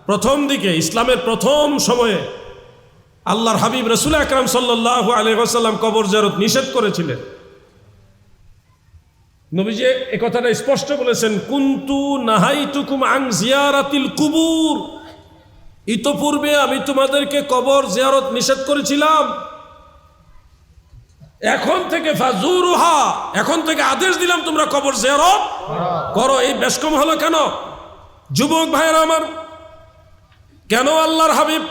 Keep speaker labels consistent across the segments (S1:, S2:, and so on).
S1: প্রথম দিকে ইসলামের প্রথম সময়ে আল্লাহর হাবিব রাসূল আকরাম সাল্লাল্লাহু আলাইহি ওয়াসাল্লাম কবর জিয়ারত নিষেধ করেছিলেন। নবীজি এই কথাটা স্পষ্ট বলেছেন, কুনতু নাহাইতুকুম আন জিয়ারাতিল কুবুর, ইতপূর্বে আমি তোমাদেরকে কবর জিয়ারত নিষেধ করেছিলাম, এখন থেকে ফাজুরুহা, এখন থেকে আদেশ দিলাম তোমরা কবর জিয়ারত করো। এই বেশ কম হলো কেন? যুবক ভাইয়েরা আমার, কেন আল্লাহর হাবিব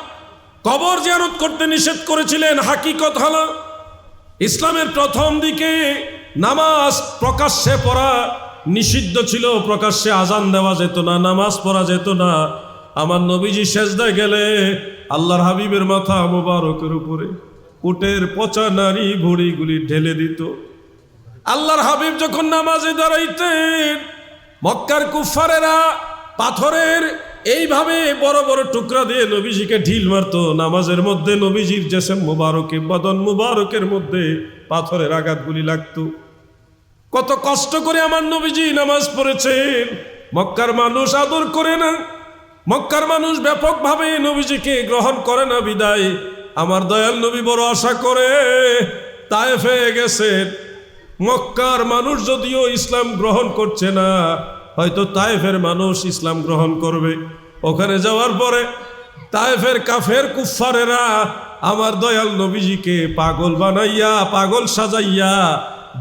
S1: কবর জিয়ারত করতে নিষেধ করেছিলেন? হাকিকত হলো ইসলামের প্রথম দিকে নামাজ প্রকাশ্যে পড়া নিষিদ্ধ ছিল, প্রকাশ্যে আজান দেওয়া যেত না, নামাজ পড়া যেত না। আমার নবীজি সেজদায় গেলে আল্লাহর হাবিবের মাথা মোবারকের উপরে উটের পচা নারী ভুঁড়িগুলি ঢেলে দিত। আল্লাহর হাবিব যখন নামাজে দাঁড়াইতেন, মক্কার কুফারেরা পাথরের এইভাবে বড় বড় টুকরা দিয়ে নবীজিকে ঢিল মারত। নামাজের মধ্যে নবীজির জেসম মুবারকে, বদন মুবারকের মধ্যে পাথরের আঘাতগুলি লাগতো। কত কষ্ট করে আমার নবীজি নামাজ পড়েছেন। মক্কার মানুষ আদর করে না, মক্কার মানুষ ব্যাপকভাবে নবীজিকে গ্রহণ করে না বিদায় আমার দয়াল নবী বড় আশা করে তায়েফে গেছেন। মক্কার মানুষ যদিও ইসলাম গ্রহণ করছে না, হয়তো তায়েফের মানুষ ইসলাম গ্রহণ করবে। ওখানে যাওয়ার পরে তায়েফের কাফের কুফারেরা আমার দয়াল নবীজিকে পাগল বানাইয়া, পাগল সাজাইয়া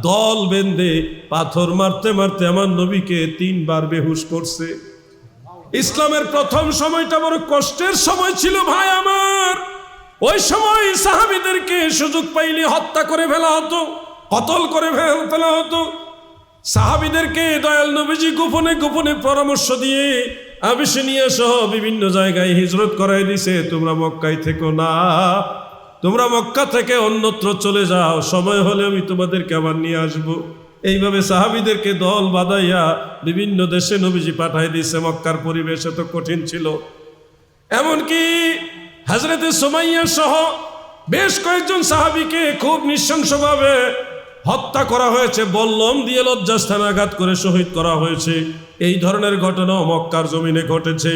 S1: দল বেঁধে পাথর মারতে মারতে আমার নবীকে 3 বার বেহুশ করছে। ইসলামের প্রথম সময়টা বড় কষ্টের সময় ছিল ভাই আমার। ওই সময় সাহাবীদেরকে সুযোগ পাইলে হত্যা করে ফেলা হতো, কতল করে ফেলা হতো। সাহাবীদেরকে দয়াল নবীজি গোপনে গোপনে পরামর্শ দিয়ে আবিসিনিয়া সহ বিভিন্ন জায়গায় হিজরত করাই দিছে। তোমরা মক্কায় থেকো না, তোমরা মক্কা থেকে অন্যত্র চলে যাও, সময় হলে আমি তোমাদেরকে আবার নিয়ে আসবো। এইভাবে সাহাবীদেরকে দল বাঁধাইয়া বিভিন্ন দেশে নবীজি পাঠাই দিছে। মক্কার পরিবেশ এত কঠিন ছিল, এমনকি হযরতে সুমাইয়া সহ বেশ কয়েকজন সাহাবীকে খুব নৃশংসভাবে হত্যা করা হয়েছে, বল্লম দিয়ে লজ্জাস্থানাঘাত করে শহীদ করা হয়েছে। এই ধরনের ঘটনাও মক্কার জমিনে ঘটেছে।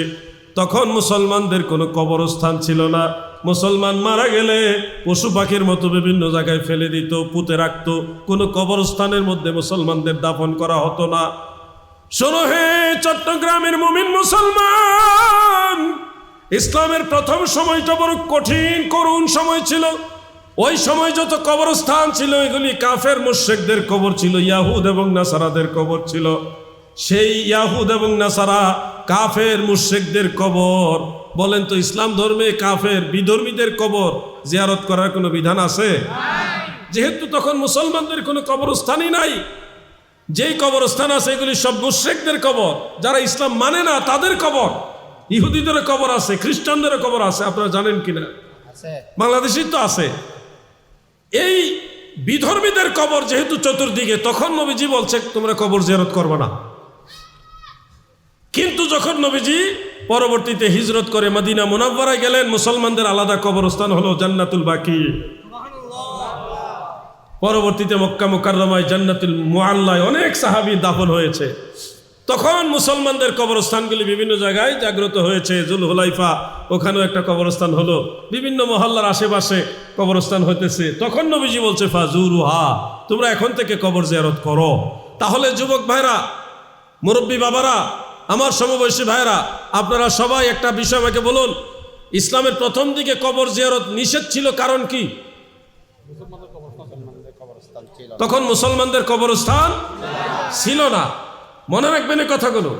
S1: তখন মুসলমানদের কোনো কবরস্থান ছিল না। মুসলমান মারা গেলে পশু পাখির মতো বিভিন্ন জায়গায় ফেলে দিত, পুঁতে রাখতো। কোনো কবরস্থানের মধ্যে মুসলমানদের দাফন করা হতো না। শোনো হে চট্টগ্রামের মুমিন মুসলমান, ইসলামের প্রথম সময়টা বড় কঠিন করুণ সময় ছিল। ওই সময় যত কবরস্থান ছিল এগুলি কাফের মুশরিকদের কবর ছিল, ইয়াহুদ এবং নাসারাদের কবর ছিল। সেই ইয়াহুদ এবং নাসারা কাফের মুশরিকদের কবর, বলেন তো ইসলাম ধর্মে কাফের বিধর্মীদের কবর জিয়ারত করার কোনো বিধান আছে? যেহেতু তখন মুসলমানদের কোনো কবরস্থানই নাই, যেই কবরস্থান আছে এগুলি সব মুশরিকদের কবর, যারা ইসলাম মানে না তাদের কবর। ইহুদিদের কবর আছে, খ্রিস্টানদের কবর আছে, আপনারা জানেন কিনা? বাংলাদেশে তো আছে। এই বিধর্মীদের কবর যেহেতু চতুর্দিকে, তখন নবীজি বলছে তোমরা কবর জিয়ারত করবে না। কিন্তু যখন নবীজি পরবর্তীতে হিজরত করে মদিনা মুনাওয়ারায় গেলেন, মুসলমানদের আলাদা কবরস্থান হলো জান্নাতুল বাকি। পরবর্তীতে মক্কা মুকাররমায় জান্নাতুল মুআল্লায় অনেক সাহাবী দাফন হয়েছে। তখন মুসলমানদের কবরস্থানগুলি বিভিন্ন জায়গায় জাগ্রত হয়েছে। জুলহুলাইফা, ওখানেও একটা কবরস্থান হলো, বিভিন্ন মহল্লার আশেপাশে কবরস্থান হইতেছে। তখন নবীজি বলছে ফাজুরুহা, তোমরা এখন থেকে কবর জিয়ারত করো। তাহলে যুবক ভাইরা, মুরব্বী বাবারা, আমার সমবয়সী ভাইরা, আপনারা সবাই একটা বিষয় আমাকে বলুন, ইসলামের প্রথম দিকে কবর জিয়ারত নিষেধ ছিল কারণ কি? তখন মুসলমানদের কবরস্থান ছিল না। মনে রাখবেন এই কথাগুলো।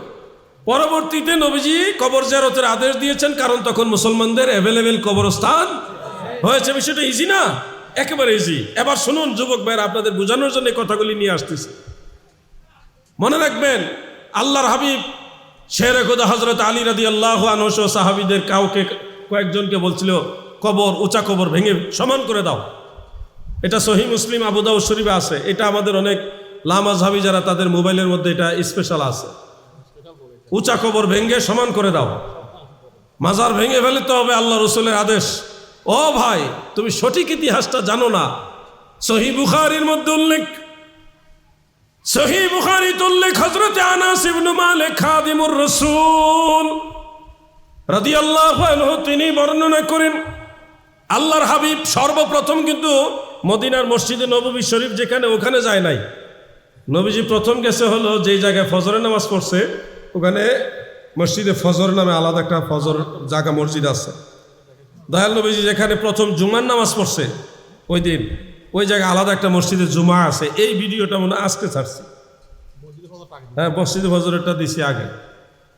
S1: পরবর্তীতে নবীজি কবর জিয়ারতের আদেশ দিয়েছেন কারণ তখন মুসলমানদের অ্যাভেলেবেল কবরস্থান হয়েছে। বিষয়টা ইজি না? একেবারে ইজি। এবার শুনুন যুবক ভাইরা, আপনাদের বোঝানোর জন্য কথাগুলি নিয়ে আসতেছে। মনে রাখবেন, আল্লাহর হাবিব শেরে খুদা হযরত আলী রাদিয়াল্লাহু আনহু সহ সাহাবীদের কয়েকজনকে বলছিল কবর, উঁচা কবর ভেঙে সমান করে দাও। এটা সহিহ মুসলিম, আবু দাউদ শরীফে আছে। এটা আমাদের অনেক লামাযহাবী যারা, তাদের মোবাইলের মধ্যে এটা স্পেশাল আছে। উঁচা কবর ভেঙে সমান করে দাও। মাজার ভেঙে ফেলতে হবে, আল্লাহ রাসূলের আদেশ। ও ভাই, তুমি সঠিক ইতিহাসটা জানো না। সহিহ বুখারীর মধ্যে উল্লেখ, সহিহ বুখারীতে উল্লেখ, হযরত আনাস ইবনে মালিক খাদিমুর রাসূল রাদিয়াল্লাহু আনহু তিনি বর্ণনা করেন, আল্লাহর হাবিব সর্বপ্রথম কিন্তু মদিনার মসজিদে নববী শরীফ যেখানে, ওখানে যায় নাই। নবীজি প্রথম গেছে হলো যেই জায়গায় ফজরের নামাজ পড়ছে, ওখানে মসজিদে ফজর নামে আলাদা একটা ফজর জায়গা মসজিদ আছে। দয়াল নবীজি যেখানে প্রথম জুমার নামাজ পড়ছে ওই দিন, ওই জায়গায় আলাদা একটা মসজিদে জুমা আছে। এই ভিডিওটা মনে হয় আজকে ছাড়ছি, হ্যাঁ মসজিদে ফজরেরটা দিছি আগে।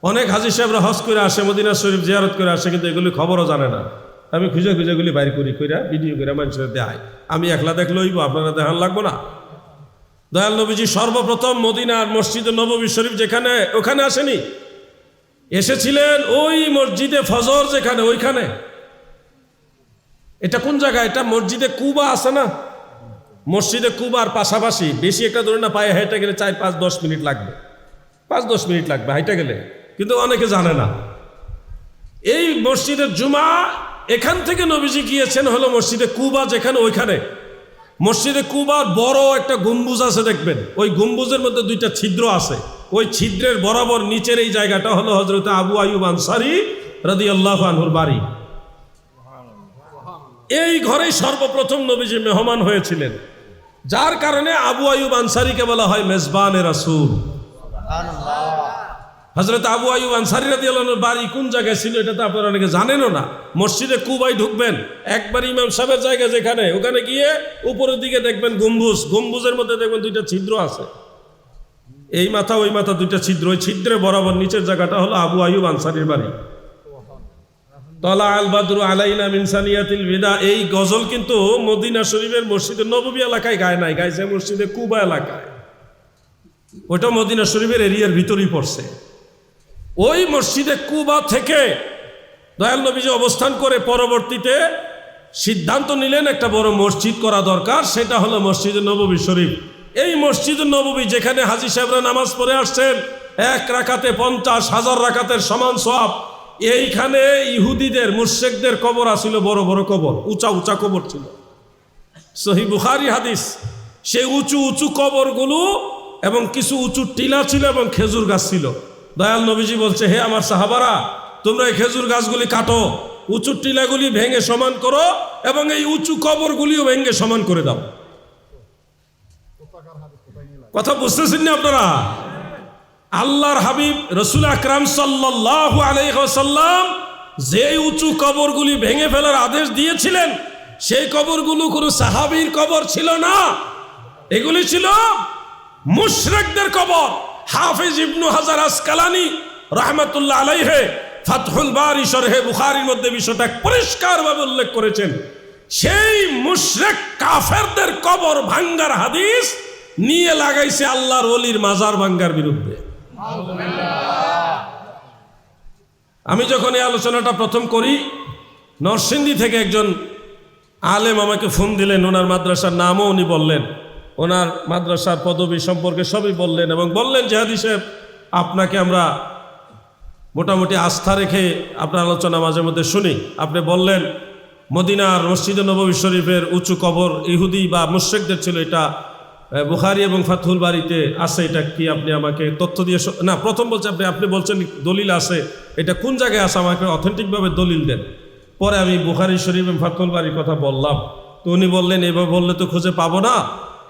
S1: অনেক হাজী সাহেবরা হজ করে আসে, মদিনা শরীফ জিয়ারত করে আসে, কিন্তু এগুলি খবরও জানে না। আমি খুঁজে খুঁজে এগুলি বাইর করি কইরা ভিডিও করে মানুষের দেখাই। আমি একলা দেখলেইব, আপনারা দেখান লাগবো না। দয়াল নবীজি সর্বপ্রথম মদিনার মসজিদে নববী শরীফ যেখানে, ওখানে আসেনি, এসেছিলেন ওই মসজিদে ফজর যেখানে, ওইখানে। এটা কোন জায়গা? এটা মসজিদে কুবা আছে না, মসজিদে কুবার পাশাপাশি। বেশি একটা ধরে না, পায়ে হেঁটে গেলে 4-5-10 মিনিট লাগবে, 5-10 মিনিট লাগবে হাইটে গেলে, কিন্তু অনেকে জানে না। এই মসজিদের জুমা এখান থেকে নবীজি গিয়েছেন হলো মসজিদে কুবা যেখানে, ওইখানে। মসজিদে কুবার বড় একটা গম্বুজ আছে দেখবেন, ওই গম্বুজের মধ্যে 2টা ছিদ্র আছে। ওই ছিদ্রের বরাবর নিচের এই জায়গাটা হলো হযরত আবু আইয়ুব আনসারী রাদিয়াল্লাহু আনহুর বাড়ি। এই ঘরেই সর্বপ্রথম নবীজি মেহমান হয়েছিলেন, যার কারণে আবু আইয়ুব আনসারীকে বলা হয় মেজবানে রাসূল। হযরত আবু আইয়ুব আনসারী রাদিয়াল্লাহু আনহুর বাড়ি কোন জায়গায় ছিল এটা তো আপনারা অনেকে জানেনও না। মসজিদে কুবায় ঢুকবেন, একবার ইমাম সাহেবের জায়গা যেখানে, ওখানে গিয়ে উপরের দিকে দেখবেন গম্বুজ, গম্বুজের মধ্যে দেখবেন 2টা ছিদ্র আছে। এই মাথা ওই মাথা 2টা ছিদ্র, ওই ছিদ্রে বরাবর নিচের জায়গাটা হলো আবু আইয়ুব আনসারীর বাড়ি। তলা আল বাদরু আলাইনা মিন সানিয়াতিল বিদা, এই গজল কিন্তু মদিনা শরীফের মসজিদে নববী এলাকায় গায় নাই, গাইছে মসজিদে কুবা এলাকায়। ওটা মদিনা শরীফের এরিয়ার ভিতরেই পড়ছে। ওই মসজিদে কুবা থেকে দয়াল নবীজি অবস্থান করে পরবর্তীতে সিদ্ধান্ত নিলেন একটা বড় মসজিদ করা দরকার, সেটা হলো মসজিদে নববী শরীফ। এই মসজিদে নববী যেখানে হাজী সাহেবরা নামাজ পড়ে আসছেন, 1 রাকাতে 50,000 রাকাতের সমান সওয়াব। এইখানে ইহুদিদের মুশরিকদের কবর আছিল, বড় বড় কবর, উঁচা উঁচা কবর ছিল। সহিহ বুখারী হাদিস। সেই উঁচু উঁচু কবরগুলো এবং কিছু উঁচু টিলা ছিল এবং খেজুর গাছ ছিল। দয়াল নবীজি বলছে, হে আমার সাহাবারা, তোমরা এই খেজুর গাছগুলি কাটো, উঁচু টিলাগুলি ভেঙে সমান করো এবং এই উঁচু কবরগুলিও ভেঙে সমান করে দাও। কথা বুঝতেছেন না আপনারা? আল্লাহর হাবিব রাসূল আকরাম সাল্লাল্লাহু আলাইহি ওয়াসাল্লাম যে উঁচু কবরগুলি ভেঙে ফেলার আদেশ দিয়েছিলেন, সেই কবরগুলো কোনো সাহাবীর কবর ছিল না, এগুলি ছিল মুশরিকদের কবর। হাফেজ ইবনু হাজার আসকালানি রাহমাতুল্লাহ আলাইহি ফাতহুল বারি শরহে বুখারীর মধ্যে বিষয়টা পরিষ্কারভাবে উল্লেখ করেছেন। সেই মুশরিক কাফেরদের কবর ভাঙ্গার হাদিস নিয়ে লাগাইছে আল্লাহর ওলির মাজার ভাঙ্গার বিরুদ্ধে। আমি যখন এই আলোচনাটা প্রথম করি, নরসিংদী থেকে একজন আলেম আমাকে ফোন দিলেন, ওনার মাদ্রাসার নামও উনি বললেন, ওনার মাদ্রাসার পদবি সম্পর্কে সবই বললেন এবং বললেন যে হাজী সাহেব, আপনাকে আমরা মোটামুটি আস্থা রেখে আপনার আলোচনা মাঝে মধ্যে শুনি। আপনি বললেন মদিনার মসজিদে নববী শরীফের উঁচু কবর ইহুদি বা মুশরিকদের ছিল, এটা বুখারী এবং ফাতহুল বারিতে আছে, এটা কি আপনি আমাকে তথ্য দিয়ে না? প্রথম বলছে আপনি বলছেন দলিল আছে, এটা কোন জায়গায় আছে, আমাকে অথেন্টিকভাবে দলিল দেন। পরে আমি বুখারী শরীফ এবং ফাতহুল বারির কথা বললাম, তো উনি বললেন এভাবে বললে তো খুঁজে পাবো না।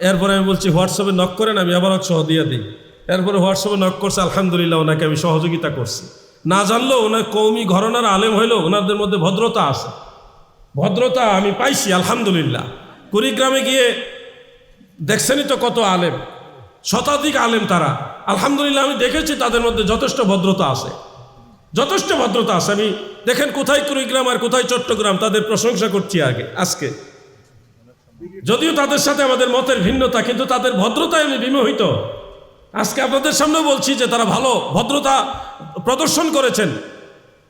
S1: এরপরে আমি বলছি হোয়াটসঅ্যাপে নক করেন, আমি আবার সহ দিয়ে দিই। এরপরে হোয়াটসঅ্যাপে নক করছে, আলহামদুলিল্লাহ ওনাকে আমি সহযোগিতা করছি। না জানলেও ওনার কওমি ঘরানার আলেম হইলো, ওনাদের মধ্যে ভদ্রতা আছে, ভদ্রতা আমি পাইছি আলহামদুলিল্লাহ। কুড়িগ্রামে গিয়ে দেখছেনই তো কত আলেম, শতাধিক আলেম তারা, আলহামদুলিল্লাহ আমি দেখেছি তাদের মধ্যে যথেষ্ট ভদ্রতা আছে, যথেষ্ট ভদ্রতা আছে। আমি দেখেন কোথায় কুড়িগ্রাম আর কোথায় চট্টগ্রাম, তাদের প্রশংসা করছি আজকে, যদিও তাদের সাথে আমাদের মতের ভিন্নতা, কিন্তু তাদের ভদ্রতায় আমি বিমোহিত। আজকে আপনাদের সামনে বলছি যে তারা ভালো ভদ্রতা প্রদর্শন করেছেন।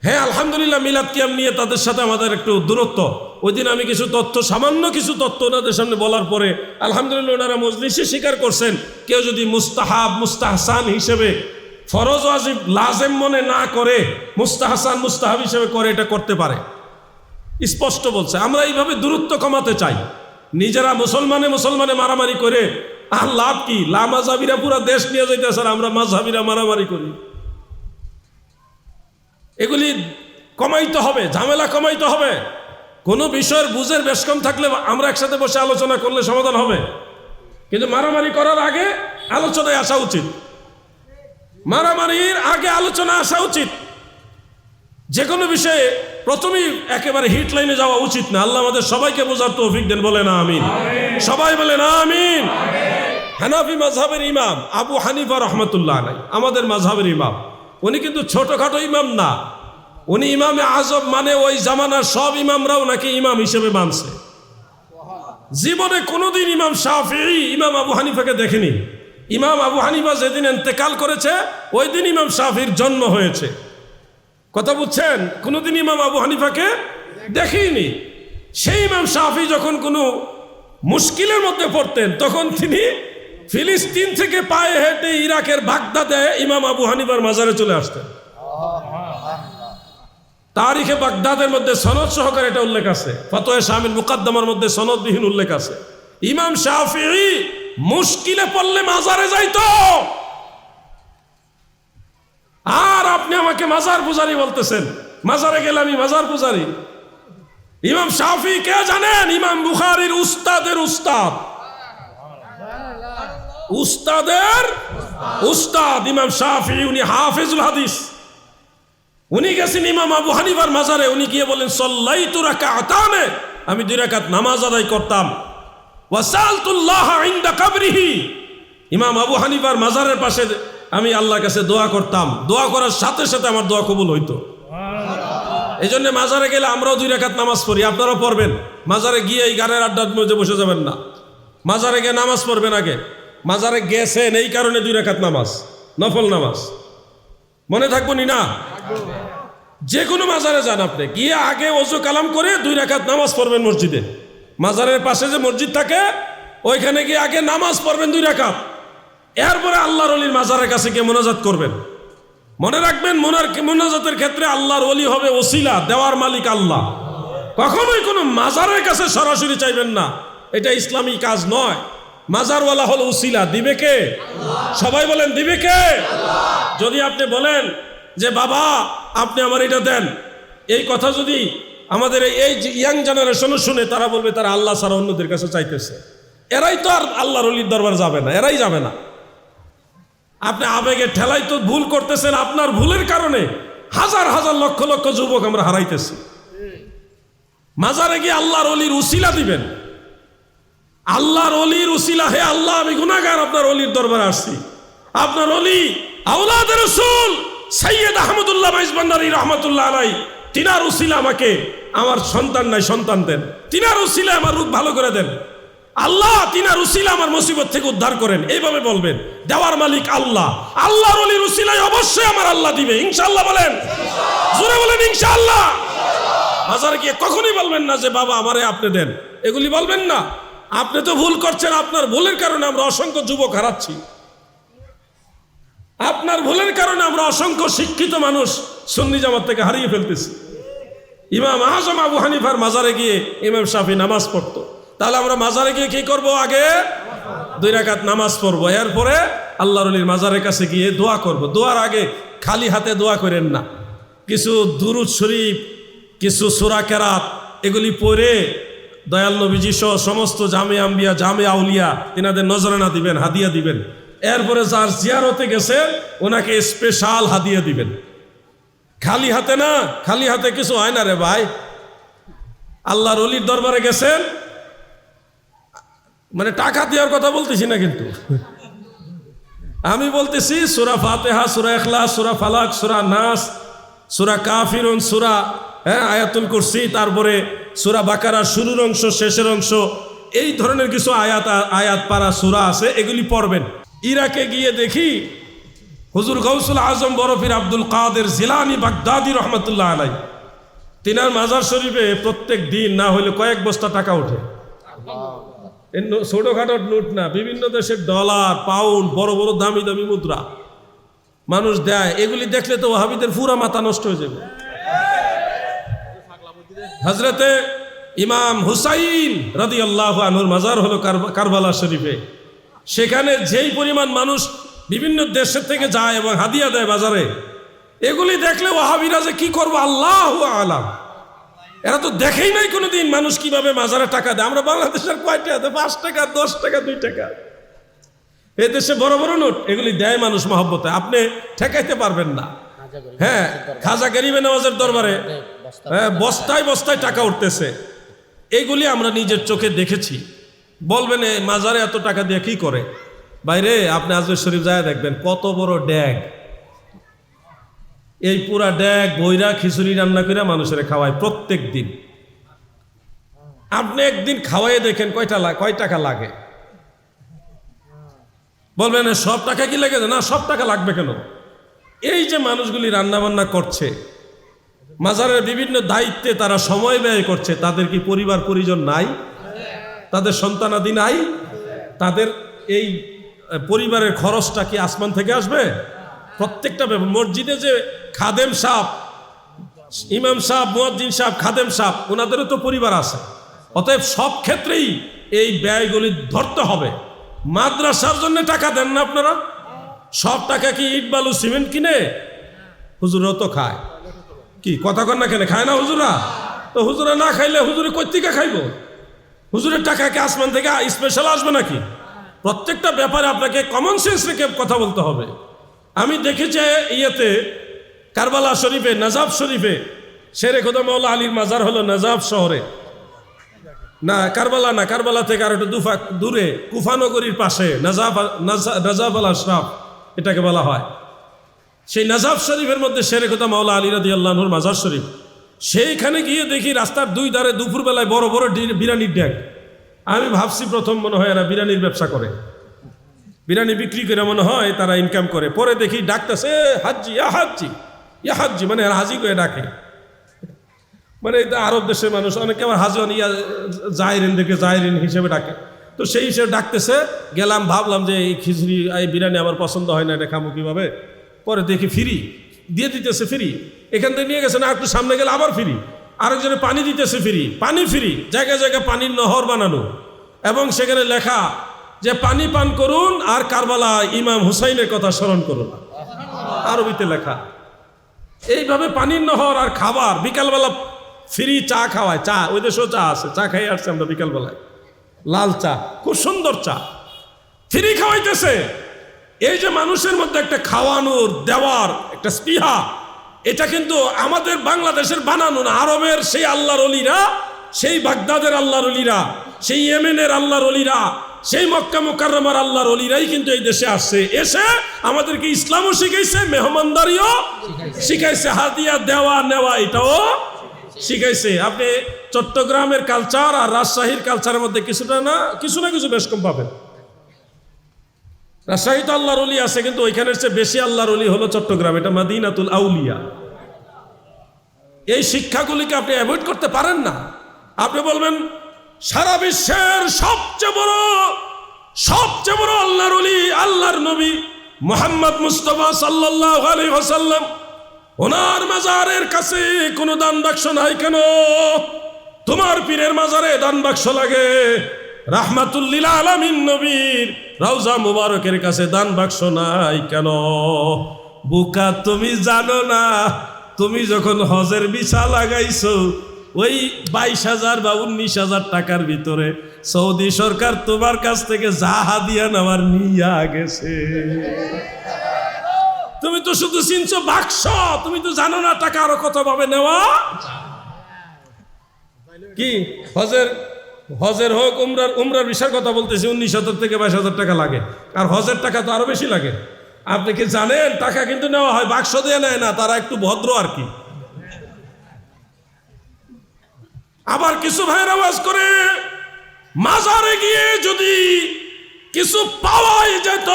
S1: হ্যাঁ আলহামদুলিল্লাহ, মিলাদ কিয়াম নিয়ে তাদের সাথে আমাদের একটু দূরত্ব। ওই দিন আমি কিছু তথ্য, সামান্য কিছু তথ্য ওনাদের সামনে বলার পরে আলহামদুলিল্লাহ ওনারা মজলিসে স্বীকার করছেন, কেউ যদি মুস্তাহাব মুস্তাহসান হিসেবে, ফরজ ওয়াজিব লাজেম মনে না করে মুস্তাহসান মুস্তাহাব হিসেবে করে, এটা করতে পারে, স্পষ্ট বলছে। আমরা এইভাবে দূরত্ব কমাতে চাই। নিজেরা মুসলমানে মারামারি করে আর লাভ কি? লামাজাবিরা পুরা দেশ নিয়ে যাইতেছে, আমরা মাঝহাবিরা মারামারি করি। এগুলি কমাইতে হবে, ঝামেলা কমাইতে হবে। কোনো বিষয়ের বুঝের বেশ কম থাকলে আমরা একসাথে বসে আলোচনা করলে সমাধান হবে, কিন্তু মারামারি করার আগে আলোচনায় আসা উচিত, মারামারির আগে আলোচনা আসা উচিত। যে কোনো বিষয়ে প্রথমেই একেবারে হিট লাইনে যাওয়া উচিত না। আল্লাহ আমাদের সবাইকে বোঝার তৌফিক দেন, বলেন আমিন। সবাই বলেন আমিন। হানাফি মাযহাবের ইমাম আবু হানিফা রাহমাতুল্লাহ আলাইহি, আমাদের মাযহাবের ইমাম, উনি কিন্তু ছোটখাটো ইমাম না, উনি ইমামে আজম, মানে ওই জামানার সব ইমামরাও নাকি ইমাম হিসেবে মানছে। জীবনে কোনোদিন ইমাম শাফিঈ ইমাম আবু হানিফাকে দেখেনি। ইমাম আবু হানিফা যেদিন ইন্তেকাল করেছে ওই দিন ইমাম শাফিঈর জন্ম হয়েছে। কথা বুঝছেন? কোনোদিন ইমাম আবু হানিফাকে দেখিনি। সেই ইমাম শাফিঈ যখন কোনো মুশকিলের মধ্যে পড়তেন তখন তিনি ফিলিস্তিন থেকে পায়ে হেঁটে ইরাকের বাগদাদে ইমাম আবু হানিফার মাজারে চলে আসতেন। তারিখে বাগদাদের মধ্যে সনদ সহকারে এটা উল্লেখ আছে, ফতোয়া শামিল মুকদ্দমার মধ্যে সনদবিহীন উল্লেখ আছে। ইমাম শাফিঈ মুশকিলে পড়লে মাজারে যাইতো। আর আপনি আমাকে মাজার পূজারি বলতেছেন, মাজারে গেলে আমি মাজার পূজারি? ইমাম শাফিঈ কে জানেন? ইমাম বুখারীর উস্তাদের উস্তাদ, উস্তাদের উস্তাদ ইমাম শাফিঈ। উনি হাফিজুল হাদিস। উনি গেছেন ইমাম আবু হানিফার মাজারে, উনি গিয়ে বলেন সাল্লাইতু রাকাতানে, আমি 2 রাকাত নামাজ আদায় করতাম। ওয়াসালতুল্লাহ ইনদা কবরিহি, ইমাম আবু হানিফার মাজারের পাশে আমি আল্লাহর কাছে দোয়া করতাম, দোয়া করার সাথে সাথে আমার দোয়া কবুল হইতো। এই জন্য মাজারে গেলে আমরাও 2 রাকাত নামাজ পড়ি, আপনারাও পড়বেন। মাজারে গিয়ে এই গানের আড্ডার মধ্যে বসে যাবেন না, মাজারে গিয়ে নামাজ পড়বেন আগে। মাজারে গেছেন এই কারণে 2 রাকাত নামাজ, নফল নামাজ, মনে থাকবো নি না? যে কোনো মাজারে যান, আপনি গিয়ে আগে ওযু কালাম করে 2 রাকাত নামাজ পড়বেন মসজিদে। মাজারের পাশে যে মসজিদ থাকে ওইখানে গিয়ে আগে নামাজ পড়বেন 2 রাকাত, এরপরে আল্লাহর ওলির মাজারের কাছে গিয়ে মোনাজাত করবেন। মনে রাখবেন, মোনাজাতের ক্ষেত্রে আল্লাহর ওলি হবে ওসিলা, দেওয়ার মালিক আল্লাহ। কখনোই কোনো মাজারের কাছে সরাসরি চাইবেন না, এটা ইসলামী কাজ নয়। মাজারওয়ালা হলো ওসিলা, দিবে কে? সবাই বলেন দিবে কে? যদি আপনি বলেন যে বাবা আপনি আমার এটা দেন, এই কথা যদি আমাদের এই ইয়াং জেনারেশনও শুনে, তারা বলবে তারা আল্লাহ ছাড়া অন্যদের কাছে চাইতেছে। এরাই তো আর আল্লাহর ওলির দরবার যাবে না, এরাই যাবে না। আপনি আবেগে ঠেলাই তো ভুল করতেছেন। আপনার ভুলের কারণে হাজার হাজার লক্ষ লক্ষ যুবক আমরা হারাইতেছি। মাজারে গিয়ে আল্লাহর ওলির উসিলা দিবেন, আল্লাহর ওলির উসিলা, হে আল্লাহ আমি গুনাহগার, আপনার ওলির দরবারে আসছি। আপনার ওলি আওলাদে রাসূল সৈয়দ আহমদুল্লাহ মাইজবান্ডারী রহমাতুল্লাহ আলাইহি, তিনার উসিলা আমাকে, আমার সন্তান নাই সন্তান দেন, তিনার উসিলা আমার রূপ ভালো করে দেন আল্লাহ, তিনার উসিলা আমার মুসিবত থেকে উদ্ধার করেন। এইভাবে বলবেন। দেওয়ার মালিক আল্লাহ, আল্লাহর ওলির উসিলায় অবশ্যই আমার আল্লাহ দিবে ইনশাআল্লাহ। বলেন, জোরে বলেন ইনশাআল্লাহ। মাজারে গিয়ে কখনোই বলবেন না যে বাবা আমারে আপনি দেন, এগুলি বলবেন না। আপনি তো ভুল করছেন, আপনার ভুলের কারণে আমরা অসংখ্য যুবক হারাচ্ছি। আপনার ভুলের কারণে আমরা অসংখ্য শিক্ষিত মানুষ সুন্নি জামাত থেকে হারিয়ে ফেলতেছি। ইমাম আজম আবু হানিফার মাজারে গিয়ে ইমাম শাফি নামাজ পড়তো, তাহলে আমরা মাজারে গিয়ে কি করব? আগে 2 রাকাত নামাজ পড়বো, এরপরে আল্লাহর ওলির মাজারের কাছে গিয়ে দোয়া করব। দোয়ার আগে খালি হাতে দোয়া করেন না, কিছু দুরূদ শরীফ, কিছু সূরা কেরাত এগুলি পড়ে দয়াল নবীজি সহ সমস্ত জামে আম্বিয়া, জামে আউলিয়া তিনাদের নজরানা দিবেন, হাদিয়া দিবেন। এরপরে যার জিয়ারতে গেছেন ওনাকে স্পেশাল হাদিয়া দিবেন। খালি হাতে না, খালি হাতে কিছু হয় না রে ভাই। আল্লাহর ওলির দরবারে গেছেন, মানে টাকা দেওয়ার কথা বলতেছি না, কিন্তু আমি বলতেছি সূরা ফাতিহা, সূরা ইখলাস, সূরা ফালাক, সূরা নাস, সূরা কাফিরুন, সূরা আয়াতুল কুরসি, তারপরে সূরা বাকারার শুরুর অংশ, শেষের অংশ, এই ধরনের কিছু আয়াত পারা সূরা আছে, এগুলি পড়বেন। ইরাকে গিয়ে দেখি হুজুর গাউসুল আজম বরফির আব্দুল কাদের জিলানী বাগদাদী রহমতুল্লাহ আলাইহি, তিনার মাজার শরীফে প্রত্যেক দিন না হলে কয়েক বস্তা টাকা ওঠে। ছোটখাটো নোট না, বিভিন্ন দেশের ডলার, পাউন্ড, বড় বড় দামি দামি মুদ্রা মানুষ দেয়। এগুলি দেখলে তো ওয়াহাবিদের পুরা মাথা নষ্ট হয়ে যাবে। হযরতে ইমাম হুসাইন রাদিয়াল্লাহু আনহুর মাজার হলো কারবালা শরীফে। সেখানে যেই পরিমাণ মানুষ বিভিন্ন দেশের থেকে যায় এবং হাদিয়া দেয় বাজারে, এগুলি দেখলে ওয়াহাবিরা যে কি করবো আল্লাহু আলাম। এরা তো দেখেই নাই কোনোদিন মানুষ কিভাবে মাজারে টাকা দেয়। আমরা বাংলাদেশের কয়টা দেয়? 5 টাকা, 10 টাকা, 2 টাকা। এ দেশে বড় বড় নোট, এগুলি দেয় মানুষ মহব্বতে, আপনি ঠেকাইতে পারবেন না। হ্যাঁ, খাজা গরিবে নওয়াজের দরবারে বস্তায় বস্তায় টাকা উঠতেছে, এইগুলি আমরা নিজের চোখে দেখেছি। বলবেন এই মাজারে এত টাকা দিয়ে কি করে? বাইরে আপনি আজমির শরীফ যায় দেখবেন কত বড় ড্যাগ, এই পুরা ড্যাগ বইরা খিচুড়ি রান্না করে মানুষের খাওয়ায় প্রত্যেক দিন। আপনি একদিন খাওয়াই দেখেন কয় টাকা লাগে। বলবেন সব টাকা কি লাগে? না, সব টাকা লাগবে কেন? এই যে মানুষগুলি রান্না বান্না করছে, মাজারের বিভিন্ন দায়িত্বে তারা সময় ব্যয় করছে, তাদের কি পরিবার পরিজন নাই? তাদের সন্তানাদি নাই? তাদের এই পরিবারের খরচটা কি আসমান থেকে আসবে? প্রত্যেকটা মসজিদে যে খাদেম সাহেব, ইমাম সাহেব, মুয়াজ্জিন সাহেব, খাদেম সাহেব, ওনাদেরও তো পরিবার আছে। অতএব সব ক্ষেত্রেই এই ব্যয়গুলি ধরতে হবে। মাদ্রাসার জন্য টাকা দেন না আপনারা? সব টাকা কি ইট বালু সিমেন্ট কিনে? হুজুরও তো খায়, কি কথা কন না কেন? খায় না হুজুরা? তো হুজুরা না খাইলে হুজুরে কই থেকে খাইব? হুজুরের টাকা কি আসমান থেকে স্পেশাল আসবে নাকি? প্রত্যেকটা ব্যাপারে আপনাকে কমন সেন্স রেখে কথা বলতে হবে। আমি দেখেছি ইয়েতে কারবালা শরীফে, নাজাফ শরীফে, শেরে খোদা মাওলা আলীর মাজার হলো নাজাফ শহরে, না কারবালা না, কারবালা থেকে আর একটু দূরে কুফানগরীর পাশে নাজাফ আল আশরাফ এটাকে বলা হয়। সেই নাজাফ শরীফের মধ্যে শেরে খোদা মাওলা আলী রাদিয়াল্লাহু আনহুর মাজার শরীফ। সেইখানে গিয়ে দেখি রাস্তার দুই ধারে দুপুরবেলায় বড় বড় বিরিয়ানির ড্যাগ। আমি ভাবছি প্রথম মনে হয় এরা বিরিয়ানির ব্যবসা করে, বিরিয়ানি বিক্রি করে মনে হয় তারা ইনকাম করে। পরে দেখি ডাকতেছে হাজ্জি, ইয়া হাজ্জি, ইয়া হাজ্জি, মানে হাজি করে ডাকে। মানে আরব দেশের মানুষ অনেকে আমার হাজি ইয়া জায়রিন দেখে জায়রিন হিসেবে ডাকে। তো সেই হিসেবে ডাকতেছে, গেলাম, ভাবলাম যে এই খিচুড়ি এই বিরিয়ানি আমার পছন্দ হয় না, এটা খাবো কীভাবে। পরে দেখি ফ্রি দিয়ে দিতেছে, ফ্রি। এখান থেকে নিয়ে গেছে না, একটু সামনে গেলে আবার ফ্রি। আরেকজনে পানি দিতেছে ফ্রি, পানি ফ্রি। জায়গায় জায়গায় পানির নহর বানানো, এবং সেখানে লেখা যে পানি পান করুন আর কারবালা ইমাম হুসাইনের কথা স্মরণ করুন, আরবিতে লেখা। এইভাবে পানির নহর আর খাবার, বিকালবেলা ফ্রি চা খাওয়ায়। চা ওই দেশেও চা আছে, চা খাই আসছে আমরা বিকালবেলায়, লাল চা, খুব সুন্দর চা ফ্রি খাওয়াইতেছে। এই যে মানুষের মধ্যে একটা খাওয়ানোর দেওয়ার একটা স্পৃহা, এটা কিন্তু আমাদের বাংলাদেশের বানানো না। আরবের সেই আল্লাহর অলিরা, সেই বাগদাদের আল্লাহর অলিরা, সেই ইয়েমেনের আল্লাহর অলিরা, সেই মক্কা মুকাররমার আল্লাহর অলিরাই কিন্তু এই দেশে আসছে। এসে আমাদেরকে ইসলামও শিখাইছে, মেহমানদারিও শিখাইছে, হাদিয়া দেওয়া নেওয়া এটাও শিখাইছে। আপনি চট্টগ্রামের কালচার আর রাজশাহীর কালচারের মধ্যে কিছু না কিছু বেশ কম পাবেন। রাজশাহী তো আল্লাহর অলি আছে, কিন্তু ওইখানের চেয়ে বেশি আল্লাহর অলি হলো চট্টগ্রাম, এটা মাদিনাতুল আউলিয়া। এই শিক্ষাগুলিকে আপনি অ্যাভয়েড করতে পারেন না। আপনি বলবেন সারা বিশ্বের সবচেয়ে বড় আল্লাহর অলি, আল্লাহর নবী মুহাম্মদ মুস্তাফা সাল্লাল্লাহু আলাইহি ওয়াসাল্লাম, ওনার মাজারের কাছে কোনো দান বাক্স নাই কেন? তোমার পীরের মাজারে দান বাক্স লাগে। রাহমাতুল লিল আলামিন নবীর রওজা মুবারকের কাছে দান বাক্স নাই কেন? বুকা, তুমি জানো না, তুমি যখন হজের ভিসা লাগাইছো ওই 22,000 বা 19,000 টাকার ভিতরে সৌদি সরকার তোমার কাছ থেকে যা হাদিয়া নেওয়ার নিয়া গেছে। তুমি তো শুধু চিনছো বাক্স, তুমি তো জানো না টাকা আরো কত ভাবে নেওয়া। কি হজের হোক উমরার ভিসার কথা বলতেছি, 19,000 থেকে 22,000 টাকা লাগে, আর হজের টাকা তো আরো বেশি লাগে। আপনি কি জানেন টাকা কিন্তু নেওয়া হয়, বাক্স দিয়ে নেয় না, তারা একটু ভদ্র আর কি। আবার কিছু ভাইয়ের আওয়াজ করে মাজারে গিয়ে যদি কিছু পাওয়াই যেত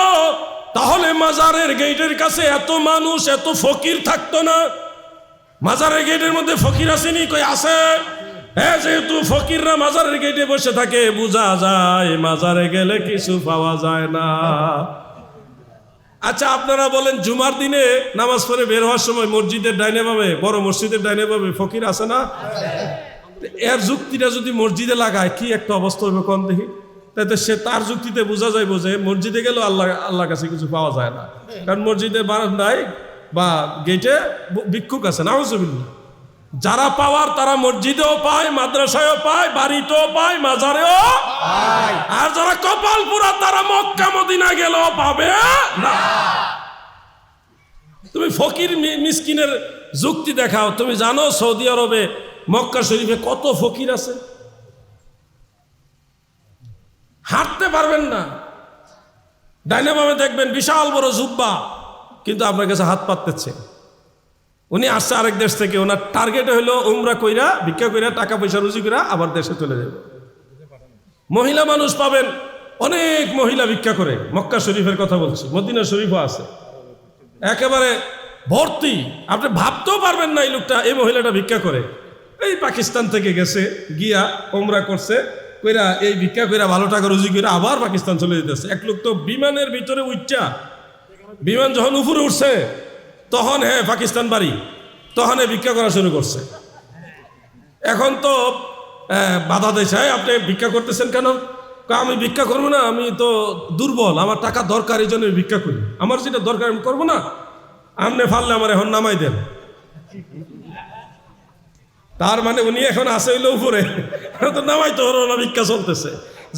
S1: তাহলে মাজারের গেটের কাছে এত মানুষ, এত ফকির থাকতো না। মাজারের গেটের মধ্যে ফকির আসেনি? কই আছে। হ্যাঁ, যেহেতু ফকিররা মাজারের গেটে বসে থাকে, বোঝা যায় মাজারে গেলে কিছু পাওয়া যায় না। আচ্ছা, আপনারা বলেন জুমার দিনে নামাজ পড়ে বের হওয়ার সময় মসজিদের ডাইনে পাবে, বড় মসজিদের ডাইনে পাবে ফকির আছে না? এর যুক্তিটা যদি মসজিদে লাগায় কি একটা অবস্থা হবে কম দেখি। তাই সে তার যুক্তিতে বোঝা যাইব যে মসজিদে গেলেও আল্লাহর কাছে কিছু পাওয়া যায় না, কারণ মসজিদের বারান্দায় বা গেটে ভিক্ষুক আছে, নাউজুবিল্লাহ। যারা পাওয়ার তারা মসজিদেও পায়, মাদ্রাসায়ও পায়, বাড়িতেও পায়, মাজারেও পায়। আর যারা কপাল পুরা তারা মক্কা মদিনা গেলেও পাবে না। তুমি ফকির মিসকিনের যুক্তি দেখাও। তুমি জানো সৌদি আরবে মক্কা শরীফে কত ফকির আছে? হাঁটতে পারবেন না, ডাইনে বামে দেখবেন বিশাল বড় জুব্বা, কিন্তু আপনার কাছে হাত পাততেছে। উনি আসছে আরেক দেশ থেকে, ওনার টার্গেট হইলো উমরা কইরা ভিক্ষা কইরা টাকা পয়সা রুজি কইরা আবার দেশে চলে যাবে। মহিলা মানুষ পাবেন, অনেক মহিলা ভিক্ষা করে। মক্কা শরীফের কথা বলছি, মদিনা শরীফও আছে, একেবারে ভর্তি। আপনি ভাবতেও পারবেন না এই লোকটা, এই মহিলাটা ভিক্ষা করে। এই পাকিস্তান থেকে গেছে, গিয়া উমরা করছে, কইরা এই ভিক্ষা কইরা ভালো টাকা রুজি কইরা আবার পাকিস্তান চলে যেতেছে। এক লোক তো বিমানের ভিতরে উঠছা, বিমান যখন উপরে উঠছে তখন হ্যাঁ পাকিস্তান বাড়ি, তখন ভিক্ষা করা শুরু করছে। এখন তো বাধা দিয়েছে, আপনি ভিক্ষা করতেছেন কেন? আমি ভিক্ষা করবো না, আমি তো দুর্বল, আমার টাকা দরকার, এই জন্য ভিক্ষা করি। আমার যেটা দরকার আমি করবো না, আমনে ফাললে আমার এখন নামাই দেন। তার মানে উনি এখন আসে হইলো উপরে, তো নামাইতে হলো না, ভিক্ষা চলতেছে।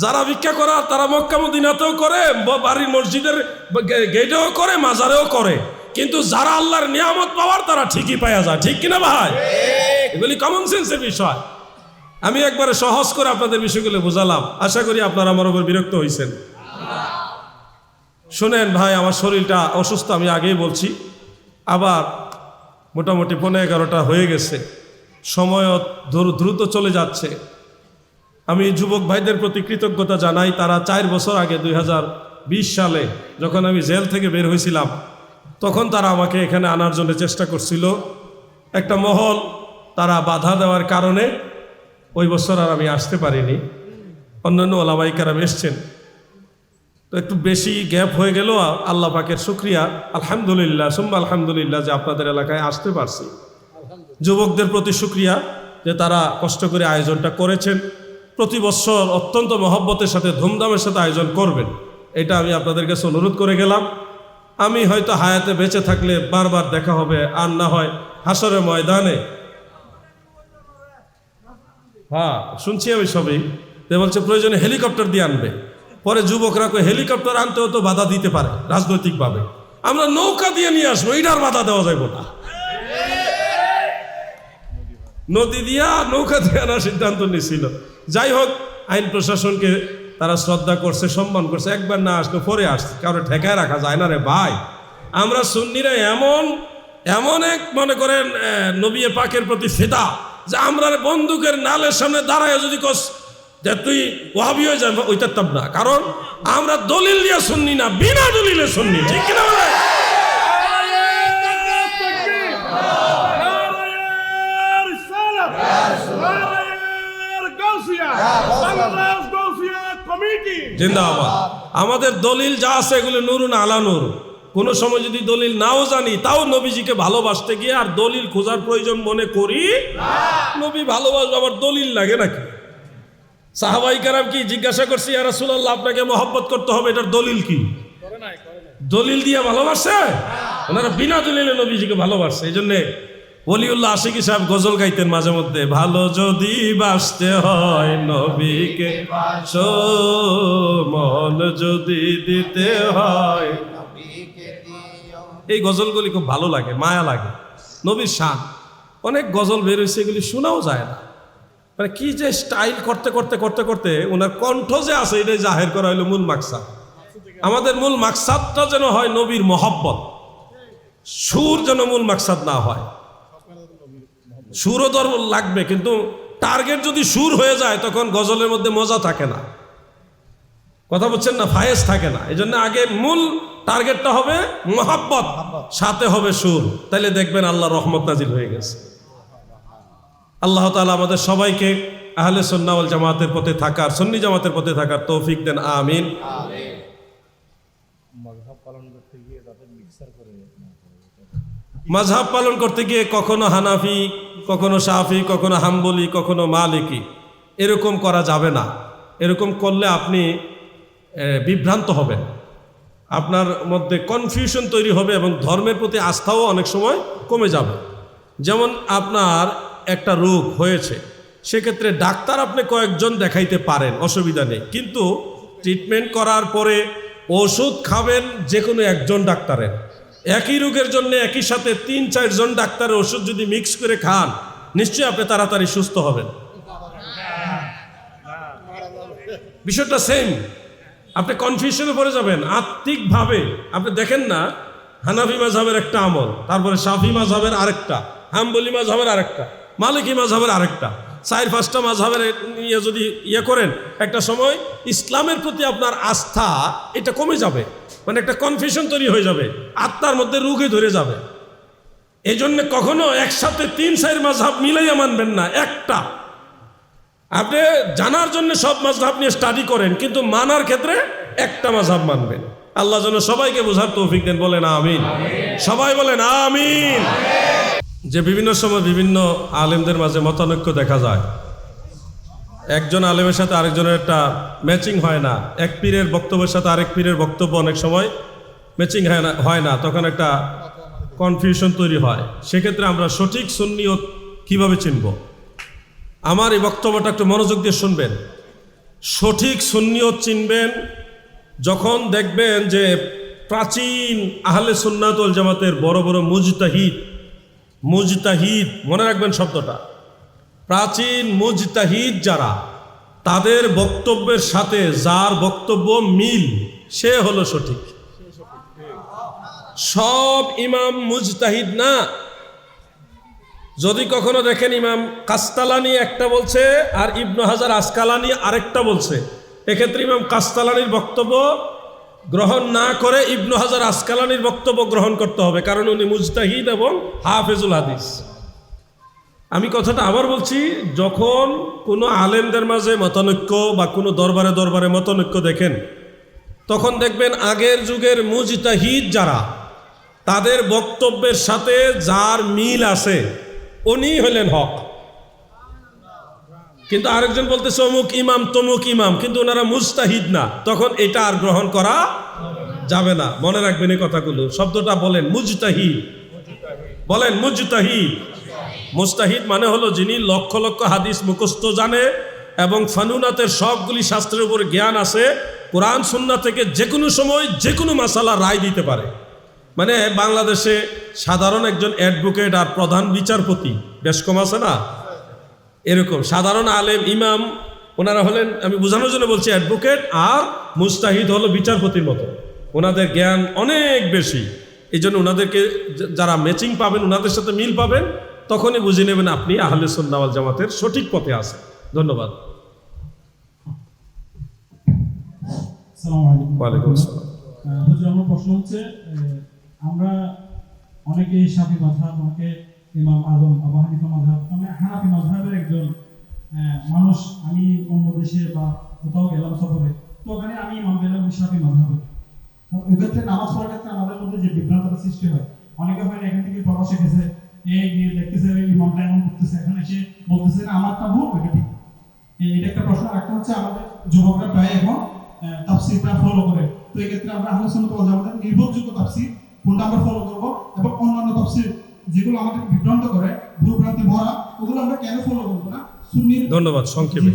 S1: যারা ভিক্ষা করার তারা মক্কা মদিনাতেও করে, বাড়ির মসজিদের গেটেও করে, মাজারেও করে। কিন্তু যারা আল্লাহর নিয়ামত পাওয়ার তারা ঠিকই পাওয়া যায়, ঠিক কিনা ভাই? এগুলি কমন সেন্সের বিষয়। আমি একবারে সহজ করে আপনাদের বিষয়গুলো বোঝালাম, আশা করি আপনারা আমার উপর বিরক্ত হয়েছেন। শোনেন ভাই, আমার শরীরটা অসুস্থ, আমি আগেই বলছি। আবার মোটামুটি 11:15 হয়ে গেছে, সময়ও দ্রুত চলে যাচ্ছে। আমি যুবক ভাইদের প্রতি কৃতজ্ঞতা জানাই। তারা 4 বছর আগে 2020 সালে যখন আমি জেল থেকে বের হয়েছিলাম, তখন তারা আমাকে এখানে আনার জন্য চেষ্টা করছিল। একটা মহল তারা বাধা দেওয়ার কারণে ওই বছর আর আমি আসতে পারিনি। অন্যান্য ওলামায়ে কেরাম এসছেন, তো একটু বেশি গ্যাপ হয়ে গেল। আল্লাহ পাকের শুকরিয়া, আলহামদুলিল্লাহ সুম্মা আলহামদুলিল্লাহ যে আপনাদের এলাকায় আসতে পারছি। যুবকদের প্রতি শুকরিয়া যে তারা কষ্ট করে আয়োজনটা করেছেন। প্রতি বছর অত্যন্ত মহব্বতের সাথে ধুমধামের সাথে আয়োজন করবেন, এটা আমি আপনাদের কাছে অনুরোধ করে গেলাম। আমি হয়তো হায়াতে বেঁচে থাকলে বারবার দেখা হবে, আর না হয় হাসরের ময়দানে। হ্যাঁ শুনছি আমি সবই, বলছে প্রয়োজনে হেলিকপ্টার দিয়ে আনবে। পরে যুবকরা কই হেলিকপ্টার আনতেও তো বাধা দিতে পারে রাজনৈতিকভাবে, আমরা নৌকা দিয়ে নিয়ে আসবো, এটার বাধা দেওয়া যাবে না। নদী দিয়া নৌকা দিয়ে আনার সিদ্ধান্ত নিয়েছিল। যাই হোক, আইন প্রশাসনকে তারা শ্রদ্ধা করছে, সম্মান করছে। একবার না আসলে পরে আসছে, কারো ঠেকায় রাখা যায় না রে ভাই। আমরা সুন্নিরা এমন এক মনে করেন নবী পাকের প্রতি ফিদা, যে আমরা বন্দুকের নালের সামনে দাঁড়ায় যদি কস যে তুই ওয়াহাবি হয়ে যাবে, ওইটার না। কারণ আমরা দলিল দিয়ে সুন্নি না, বিনা দলিলে সুন্নি, ঠিক কিনা বলে? জিন্দাবাদ। আমাদের দলিল যা আছে এগুলো নুরুন আলা নূর। কোনো সময় যদি দলিল নাও জানি, তাও নবীজিকে ভালোবাসতে গিয়ে আর দলিল খোঁজার প্রয়োজন মনে করি। নবী ভালোবাসবো, আবার দলিল লাগে নাকি? সাহাবাই কেরাম কি জিজ্ঞাসা করছি, ইয়া রাসূলুল্লাহ আপনাকে মহব্বত করতে হবে, এটার দলিল কি? দলিল দিয়ে ভালোবাসে? ওনারা বিনা দলিলে নবীজিকে ভালোবাসে। এই জন্যে ওলিউল্লাহ আশিকি সাহেব গজল গাইতেন মাঝে মধ্যে, ভালো যদি বাসতে হয় নবীকে বাসো, মন যদি দিতে হয়। এই গজলগুলি খুব ভালো লাগে, মায়া লাগে। নবীর শান অনেক গজল বের হয়েছে, এগুলি শোনাও যায় না। মানে কি যে স্টাইল করতে করতে করতে করতে ওনার কণ্ঠ যে আছে, এটাই জাহের করা হইলো মূল মাকসাদ। আমাদের মূল মাকসাদটা যেন হয় নবীর মহব্বত, সুর যেন মূল মাকসাদ না হয়। সুরও দর লাগবে, কিন্তু টার্গেট যদি সুর হয়ে যায় তখন গজলের মধ্যে মজা থাকে না, কথা বলছেন না, ফায়েজ থাকে না। এই জন্য আগে মূল টার্গেটটা হবে মহব্বত, সাথে হবে সুর, তাইলে দেখবেন আল্লাহ রহমত নাজিল হয়ে গেছে। আল্লাহ তাআলা আমাদের সবাইকে আহলে সুন্নাহ ওয়াল জামাতের পথে থাকার, সুন্নি জামাতের পথে থাকার তৌফিক দেন, আমিন। মাযহাব পালন করতে গিয়ে কখনো হানাফি, কখনো শাফি, কখনো হাম্বলি, কখনো মালিকি, এরকম করা যাবে না। এরকম করলে আপনি বিভ্রান্ত হবেন। আপনার মধ্যে কনফিউশন তৈরি হবে এবং ধর্মের প্রতি আস্থাও অনেক সময় কমে যাবে। যেমন আপনার একটা রোগ হয়েছে, সেক্ষেত্রে ডাক্তার আপনি কয়েকজন দেখাইতে পারেন, অসুবিধা নেই, কিন্তু ট্রিটমেন্ট করার পরে ওষুধ খাবেন যে কোনো একজন ডাক্তারের। একই রোগের জন্য একই সাথে 3-4 জন ডাক্তারের ওষুধ যদি মিক্স করে খান, নিশ্চয়ই আপনি তাড়াতাড়ি সুস্থ হবেন। বিষয়টা সেম, আপনি কনফিউশনে পড়ে যাবেন আত্মিকভাবে। আপনি দেখেন না, হানাফি মাযহাবের একটা আমল, তারপরে শাফি মাযহাবের আরেকটা, হাম্বলি মাযহাবের আরেকটা, মালিকি মাযহাবের আরেকটা, 4-5টা মাযহাবের নিয়ে যদি করেন, একটা সময় ইসলামের প্রতি আপনার আস্থা এটা কমে যাবে, মানে একটা কনফিউশন তৈরি হয়ে যাবে, আত্মার মধ্যে রোগে ধরে যাবে। এই জন্য কখনো একসাথে 3-4 মাযহাব মিলাইয়া মানবেন না, একটা। আপনি জানার জন্য সব মাযহাব নিয়ে স্টাডি করেন, কিন্তু মানার ক্ষেত্রে একটা মাযহাব মানবেন। আল্লাহ যেন সবাইকে বোঝার তৌফিক দেন, বলেন আমিন। সবাই বলেন আমিন। যে বিভিন্ন সময় বিভিন্ন আলেমদের মাঝে মতানৈক্য দেখা যায়, একজন আলেমের সাথে আরেকজনের একটা ম্যাচিং হয় না, এক পীরের বক্তব্যের সাথে আরেক পীরের বক্তব্য অনেক সময় ম্যাচিং হয় না, তখন একটা কনফিউশন তৈরি হয়। সেক্ষেত্রে আমরা সঠিক সুন্নিয়ত কিভাবে চিনব? আমার এই বক্তব্যটা একটু মনোযোগ দিয়ে শুনবেন। সঠিক সুন্নিয়ত চিনবেন যখন দেখবেন যে প্রাচীন আহলে সুন্নাত ওয়াল জামাতের বড় বড় মুজতাহিদ, মনে রাখবেন শব্দটা, প্রাচীন মুজতাহিদ যারা, তাদের বক্তব্যের সাথে যার বক্তব্য মিল, সে হলো সঠিক। সব ইমাম মুজতাহিদ না। যদি কখনো দেখেন ইমাম কাস্তালানি একটা বলছে আর ইবনু হাজার আসকালানি আরেকটা বলছে, এক্ষেত্রে ইমাম কাস্তালানির বক্তব্য গ্রহণ না করে ইবনু হাজার আসকালানির বক্তব্য গ্রহণ করতে হবে, কারণ উনি মুজতাহিদ এবং হাফেজুল হাদিস। আমি কথাটা আবার বলছি, যখন কোনো আলেমদের মাঝে মতানৈক্য বা কোনো দরবারে দরবারে মতানৈক্য দেখেন, তখন দেখবেন আগের যুগের মুজতাহিদ যারা, তাদের বক্তব্যের সাথে যার মিল আছে উনি হলেন হক। কিন্তু আরেকজন বলতেছে অমুক ইমাম তমুক ইমাম, কিন্তু ওনারা মুজতাহিদ না, তখন এটা আর গ্রহণ করা যাবে না। মনে রাখবেন এই কথাগুলো। শব্দটা বলেন, মুজতাহিদ। বলেন মুজতাহিদ। মুজতাহিদ মানে হলো যিনি লক্ষ লক্ষ হাদিস মুখস্থ জানে এবং ফানুনাতের সবগুলি শাস্ত্রের উপর জ্ঞান আছে, কোরআন সুন্নাহ থেকে যে কোনো সময় যে কোনো মাসালা রায় দিতে পারে। মানে বাংলাদেশে সাধারণ একজন অ্যাডভোকেট আর প্রধান বিচারপতি বেশ কম আছে না, এরকম সাধারণ আলেম ইমাম ওনারা হলেন, আমি বোঝানোর জন্য বলছি, অ্যাডভোকেট আর মুজতাহিদ হলো বিচারপতির মতো, ওনাদের জ্ঞান অনেক বেশি। এই জন্য ওনাদেরকে যারা ম্যাচিং পাবেন, ওনাদের সাথে মিল পাবেন, তখনই বুঝে নেবেন আপনি আহলে সুন্নাহ ওয়াল জামাতের সঠিক পথে আছেন। ধন্যবাদ।
S2: আসসালামু আলাইকুম।
S1: ওয়ালাইকুম আসসালাম।
S2: আমার প্রশ্ন হচ্ছে, আমরা অনেকে শাফি মাযহাব, অনেকে ইমাম আযম আবু হানিফা মাযহাব, আমি হানাফি মাযহাবের একজন মানুষ। আমি অন্য দেশে বা কোথাও গেলাম সফরে, তো ওখানে আমি ইমাম পেলাম শাফি মাযহাবে। ওই ক্ষেত্রে নামাজ পড়ার ক্ষেত্রে আমাদের মধ্যে যে বিভ্রান্তির সৃষ্টি হয়, অনেকে হয় এখান থেকে প্রবাসে গেছে, গিয়ে দেখতেছে ইমামটা এমন করতেছে, এখানে এসে বলতেছে না আমারটা ভুল, ওইটা ঠিক। এটা একটা প্রশ্ন। একটা হচ্ছে আমাদের যুবকরা প্রায় এখন তাফসীরটা ফলো করে, তো এই ক্ষেত্রে আমরা আহলে সুন্নাত ওয়াল জামাতের নির্ভরযোগ্য তাফসীর কোনটা আমরা ফলো করব, এবং অন্যান্য তাফসীর যেগুলো আমাদের বিভ্রান্ত করে, ভুলভ্রান্তি ভরা, ওগুলো আমরা কেন ফলো করব না? সুন্নির।
S1: ধন্যবাদ। সংক্ষেপে,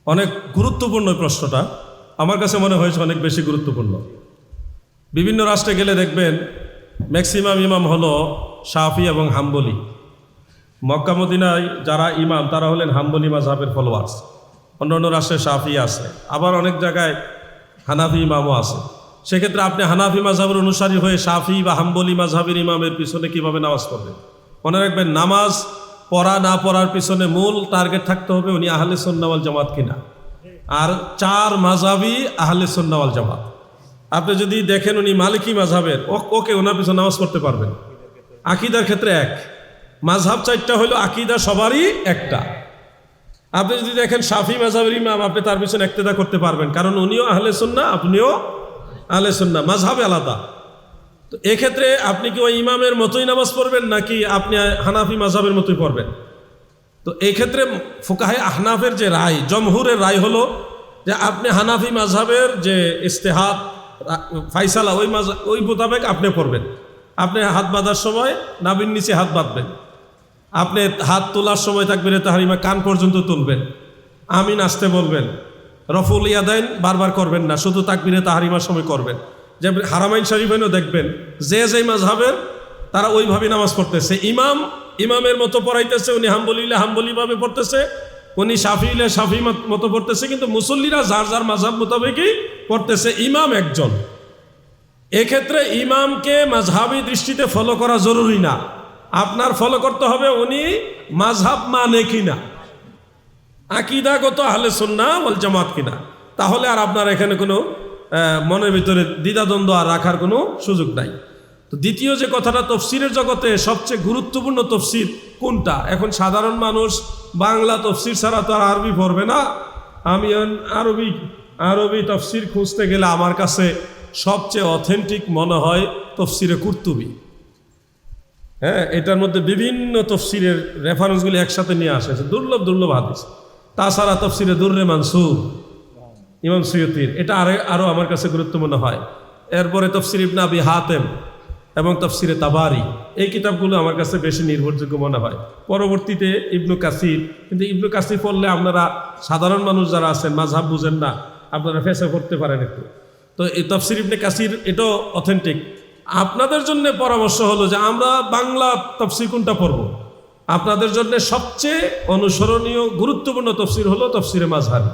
S1: অনেক গুরুত্বপূর্ণ প্রশ্নটা, আমার কাছে মনে হয়েছে অনেক বেশি গুরুত্বপূর্ণ। বিভিন্ন রাষ্ট্রে গেলে দেখবেন ম্যাক্সিমাম ইমাম হলো শাফি এবং হাম্বলি। মক্কা মদিনায় যারা ইমাম তারা হলেন হাম্বলি মাযহাবের ফলোয়ার্স, অন্যান্য রাষ্ট্রে শাফি আছে, আবার অনেক জায়গায় হানাফি ইমামও আছে। সেক্ষেত্রে আপনি হানাফি মাযহাবের অনুসারী হয়ে শাফি বা হাম্বলি মাযহাবের ইমামের পিছনে কিভাবে নামাজ পড়বেন? মনে রাখবেন, নামাজ পড়া না পড়ার পিছনে মূল টার্গেট থাকতে হবে উনি আহলে সুন্নাহ ওয়াল জামাত কিনা। আর 4 মাযহাবই আহলে সুন্নাহ ওয়াল জামাত। আপনি যদি দেখেন উনি মালিকি মাযহাবের, ওকে ওনার পিছনে নামাজ পড়তে পারবেন। আকীদার ক্ষেত্রে এক, মাযহাব 4টা হলো, আকীদা সবারই একটা। আপনি যদি দেখেন শাফি মাযহাবের ইমাম, আপনি তার পিছনে ইক্তেদা করতে পারবেন, কারণ উনিও আহলে সুন্নাহ, আপনিও আহলে সুন্নাহ, মাযহাব আলাদা। তো এক্ষেত্রে আপনি কি ওই ইমামের মতোই নামাজ পড়বেন নাকি আপনি হানাফি মাযহাবের মতোই পড়বেন? তো এই ক্ষেত্রে ফুকাহে আহনাফের যে রায়, জমহুরের রায় হলো যে আপনি হানাফি মাযহাবের যে ইস্তেহাদ ফাইসালা ওই মোতাবেক আপনি পড়বেন। আপনি হাত বাঁধার সময় নাভির নিচে হাত বাঁধবেন, আপনি হাত তোলার সময় তাকবীরে তাহরিমা কান পর্যন্ত তুলবেন, আমিন আসতে বলবেন, রফুল ইয়াদাইন বারবার করবেন না, শুধু তাকবীরে তাহরিমার সময় করবেন। যে হারামাইন শরীফেনও দেখবেন যে মাযহাবের তারা ওইভাবে নামাজ পড়তেছে, ইমামের মতো পড়াইতেছে, উনি হাম্বলিভাবে পড়তেছে, উনি শাফি মতো পড়তেছে, কিন্তু মুসল্লিরা যার যার মাযহাব মোতাবেকই পড়তেছে, ইমাম একজন। এক্ষেত্রে ইমামকে মাযহাবী দৃষ্টিতে ফলো করা জরুরি না, আপনার ফলো করতে হবে উনি মাযহাব মানে কিনা, আকীদাগত আহলে সুন্নাহ ওয়াল জামাত কিনা। তাহলে আর আপনার এখানে কোনো মনের ভিতরে দ্বিধাদ্বন্দ্ব আর রাখার কোনো সুযোগ নাই। তো দ্বিতীয় যে কথাটা, তফসিরের জগতে সবচেয়ে গুরুত্বপূর্ণ তফসির কোনটা? এখন সাধারণ মানুষ বাংলা তফসির ছাড়া তো আর আরবি পড়বে না। আমি আরবি তফসির খুঁজতে গেলে আমার কাছে সবচেয়ে অথেন্টিক মনে হয় তফসিরে কুরতুবী। হ্যাঁ, এটার মধ্যে বিভিন্ন তফসিরের রেফারেন্সগুলি একসাথে নিয়ে আসে, দুর্লভ হাদিস। তাছাড়া তফসিরে দুররে মানসুর ইমাম সুয়ুতির, এটা আরও আমার কাছে গুরুত্বপূর্ণ হয়। এরপরে তফসির ইবনে আবি হাতেম এবং তফসিরে তাবারি, এই কিতাবগুলো আমার কাছে বেশি নির্ভরযোগ্য মনে হয়। পরবর্তীতে ইবনু কাসির, কিন্তু ইবনু কাসির পড়লে আপনারা সাধারণ মানুষ যারা আছেন, মাযহাব বুঝেন না, আপনারা ফেসে পড়তে পারেন একটু। তো এই তফসির ইবনে কাসির এটাও অথেন্টিক। আপনাদের জন্য পরামর্শ হলো যে আমরা বাংলা তফসির কোনটা পড়ব। আপনাদের জন্য সবচেয়ে অনুসরণীয় গুরুত্বপূর্ণ তফসির হলো তফসিরে মাযহারি।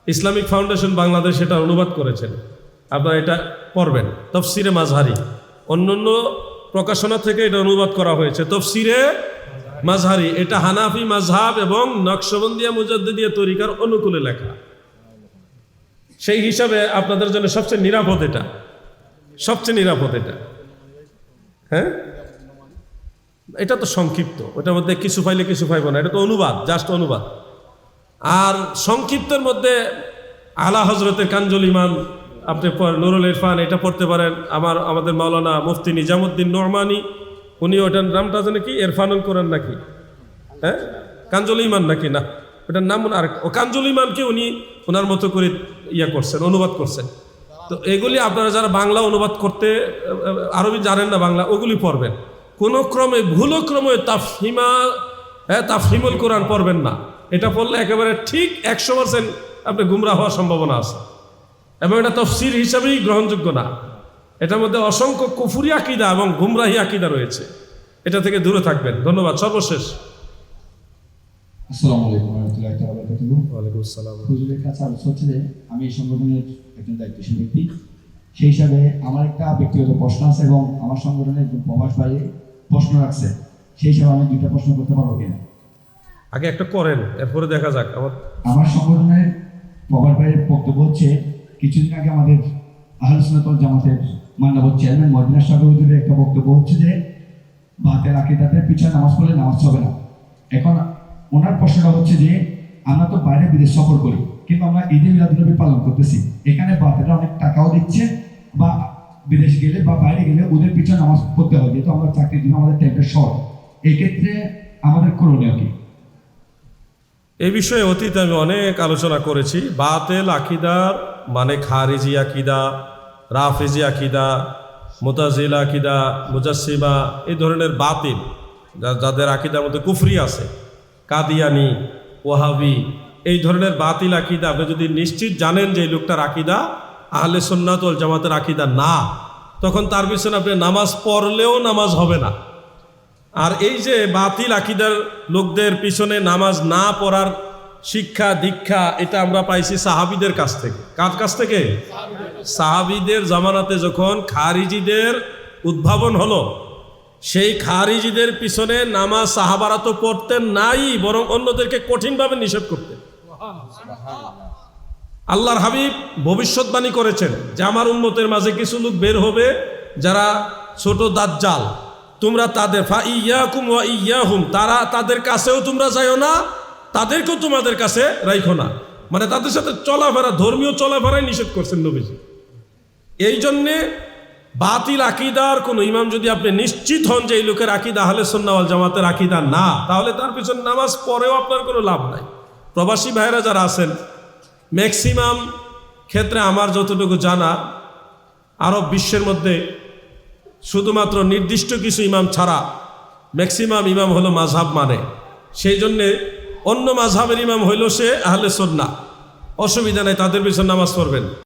S1: ইসলামিক ফাউন্ডেশন বাংলাদেশ এটা অনুবাদ করেছেন, আপনারা এটা পড়বেন, তফসিরে মাযহারি। অন্যান্য প্রকাশনা থেকে এটা অনুবাদ করা হয়েছে, তফসিরে মাযহারি। এটা হানাফি মাযহাব এবং নকশবন্দিয়া মুজাদ্দিদিয়া তরিকার অনুকূলে লেখা। সেই হিসাবে আপনাদের জন্য সবচেয়ে নিরাপদ এটা, হ্যাঁ। এটা তো সংক্ষিপ্ত, ওটার মধ্যে কিছু পাইলে কিছু পাইব না, এটা তো অনুবাদ, জাস্ট অনুবাদ। আর সংক্ষিপ্তের মধ্যে আলা হজরতের কানজুল ইমান, আপনি নুরুল ইরফান এটা পড়তে পারেন। আমাদের মাওলানা মুফতি নিজামুদ্দিন নোমানি, উনি ওটার নামটা জানে কি, ইরফানুল কোরআন নাকি, হ্যাঁ, কানজুল ইমান নাকি, না ওটার নাম আর ও কানজুল ইমানকে উনি ওনার মতো করে করছেন, অনুবাদ করছেন। তো এগুলি আপনারা যারা বাংলা অনুবাদ করতে আরবি জানেন না বাংলা, ওগুলি পড়বেন। কোনো ক্রমে ভুলক্রমে তাফহিমুল কোরআন পড়বেন না। এটা পড়লে একেবারে ঠিক 100% আপনি গুমরাহ হওয়ার সম্ভাবনা আছে, এবং এটা তফসির হিসাবেই গ্রহণযোগ্য না। এটার মধ্যে অসংখ্য কুফুরি আকীদা এবং গুমরাহি আকীদা রয়েছে, এটা থেকে দূরে থাকবেন। ধন্যবাদ। সর্বশেষ,
S3: আসসালামু আলাইকুম ওয়া রাহমাতুল্লাহি ওয়া বারাকাতুহু।
S1: ওয়া আলাইকুম আসসালাম।
S3: হুজুরের কাছে আলোচনা হচ্ছে যে আমি এই সংগঠনের একজন দায়িত্বশীল ব্যক্তি, সেই হিসাবে আমার একটা ব্যক্তিগত প্রশ্ন আছে এবং আমার সংগঠনের একজন প্রবাস ভাই প্রশ্ন রাখছে, সেই হিসাবে আমি দুইটা প্রশ্ন করতে পারবো কিনা?
S1: আগে একটা করেন, এরপরে দেখা যাক।
S3: আমার সংগঠনের প্রবাস ভাইয়ের বক্তব্য হচ্ছে, কিছুদিন আগে আমাদের আহলে সুন্নাত ওয়াল জামাতের মাননীয় চেয়ারম্যান মদিনা সাগর হুজুরের একটা বক্তব্য হচ্ছে যে বাতেল আকীদাতের পিছনে নামাজ পড়লে নামাজ হবে না। এখন ওনার প্রশ্নটা হচ্ছে যে আমরা তো বাইরে বিদেশ সফর করি, কিন্তু আমরা ঈদে মিলাদুন্নবী পালন করতেছি, এখানে বাতেলরা অনেক টাকাও দিচ্ছে, বা বিদেশ গেলে বা বাইরে গেলে ওদের পিছনে নামাজ পড়তে হয়, যেহেতু আমরা চাকরির জন্য আমাদের টাইমটা শর্ট। এক্ষেত্রে আমাদের করণীয় কি?
S1: এই বিষয়ে অতীতে আমি অনেক আলোচনা করেছি। বাতেল আকীদার মানে খারিজি আকীদা, রাফিজি আকীদা, মুতাজিলা আকীদা, মুজাসসিমা, এই ধরনের বাতিল যাদের আকীদার মধ্যে কুফরি আছে, কাদিয়ানি, ওয়াহাবি, এই ধরনের বাতিল আকীদা, আপনি যদি নিশ্চিত জানেন যে এই লোকটার আকীদা আহলে সুন্নাত ওয়াল জামাতের আকীদা না, তখন তার পিছনে আপনি নামাজ পড়লেও নামাজ হবে না। আর এই যে বাতিল আকীদার লোকদের পিছনে নামাজ না পড়ার শিক্ষা দীক্ষা, এটা আমরা পাইছি সাহাবীদের কাছ থেকে। কার কাছ থেকে? সাহাবীদের জামানাতে যখন খারিজিদের উদ্ভাবন হলো, সেই খারিজিদের পিছনে নামাজ সাহাবারা তো পড়তেন নাই, বরং অন্যদেরকে কঠিনভাবে নিষেধ করতেন। আল্লাহর হাবিব ভবিষ্যৎবাণী করেছেন যে আমার উম্মতের মাঝে কিছু লোক বের হবে যারা ছোট দাজ্জাল, তোমরা তাদের ফাইয়াকুম ওয়া ইয়াহুম, তাদের কাছেও তোমরা যাইও না, তাদেরকেও তোমাদের কাছে রাখো না। মানে তাদের সাথে চলাফেরা, ধর্মীয় চলাফেরাই নিষেধ করছেন নবীজি। এই জন্যে বাতিল আকীদার কোন ইমাম যদি আপনি নিশ্চিত হন যে এই লোকের আকীদা আহলে সুন্নাহ ওয়াল জামাতের আকীদা না, তাহলে তার পিছনে নামাজ পড়েও আপনার কোনো লাভ নাই। প্রবাসী ভাইয়েরা যারা আছেন, ম্যাক্সিমাম ক্ষেত্রে আমার যতটুকু জানা, আরব বিশ্বের মধ্যে শুধুমাত্র নির্দিষ্ট কিছু ইমাম ছাড়া ম্যাক্সিমাম ইমাম হলো মাযহাব মানে, সেই জন্যে অন্য মাযহাবের ইমাম হইল সে আহলে সুন্নাহ, অসুবিধা নেই, তাদের পিছনে নামাজ পড়বেন।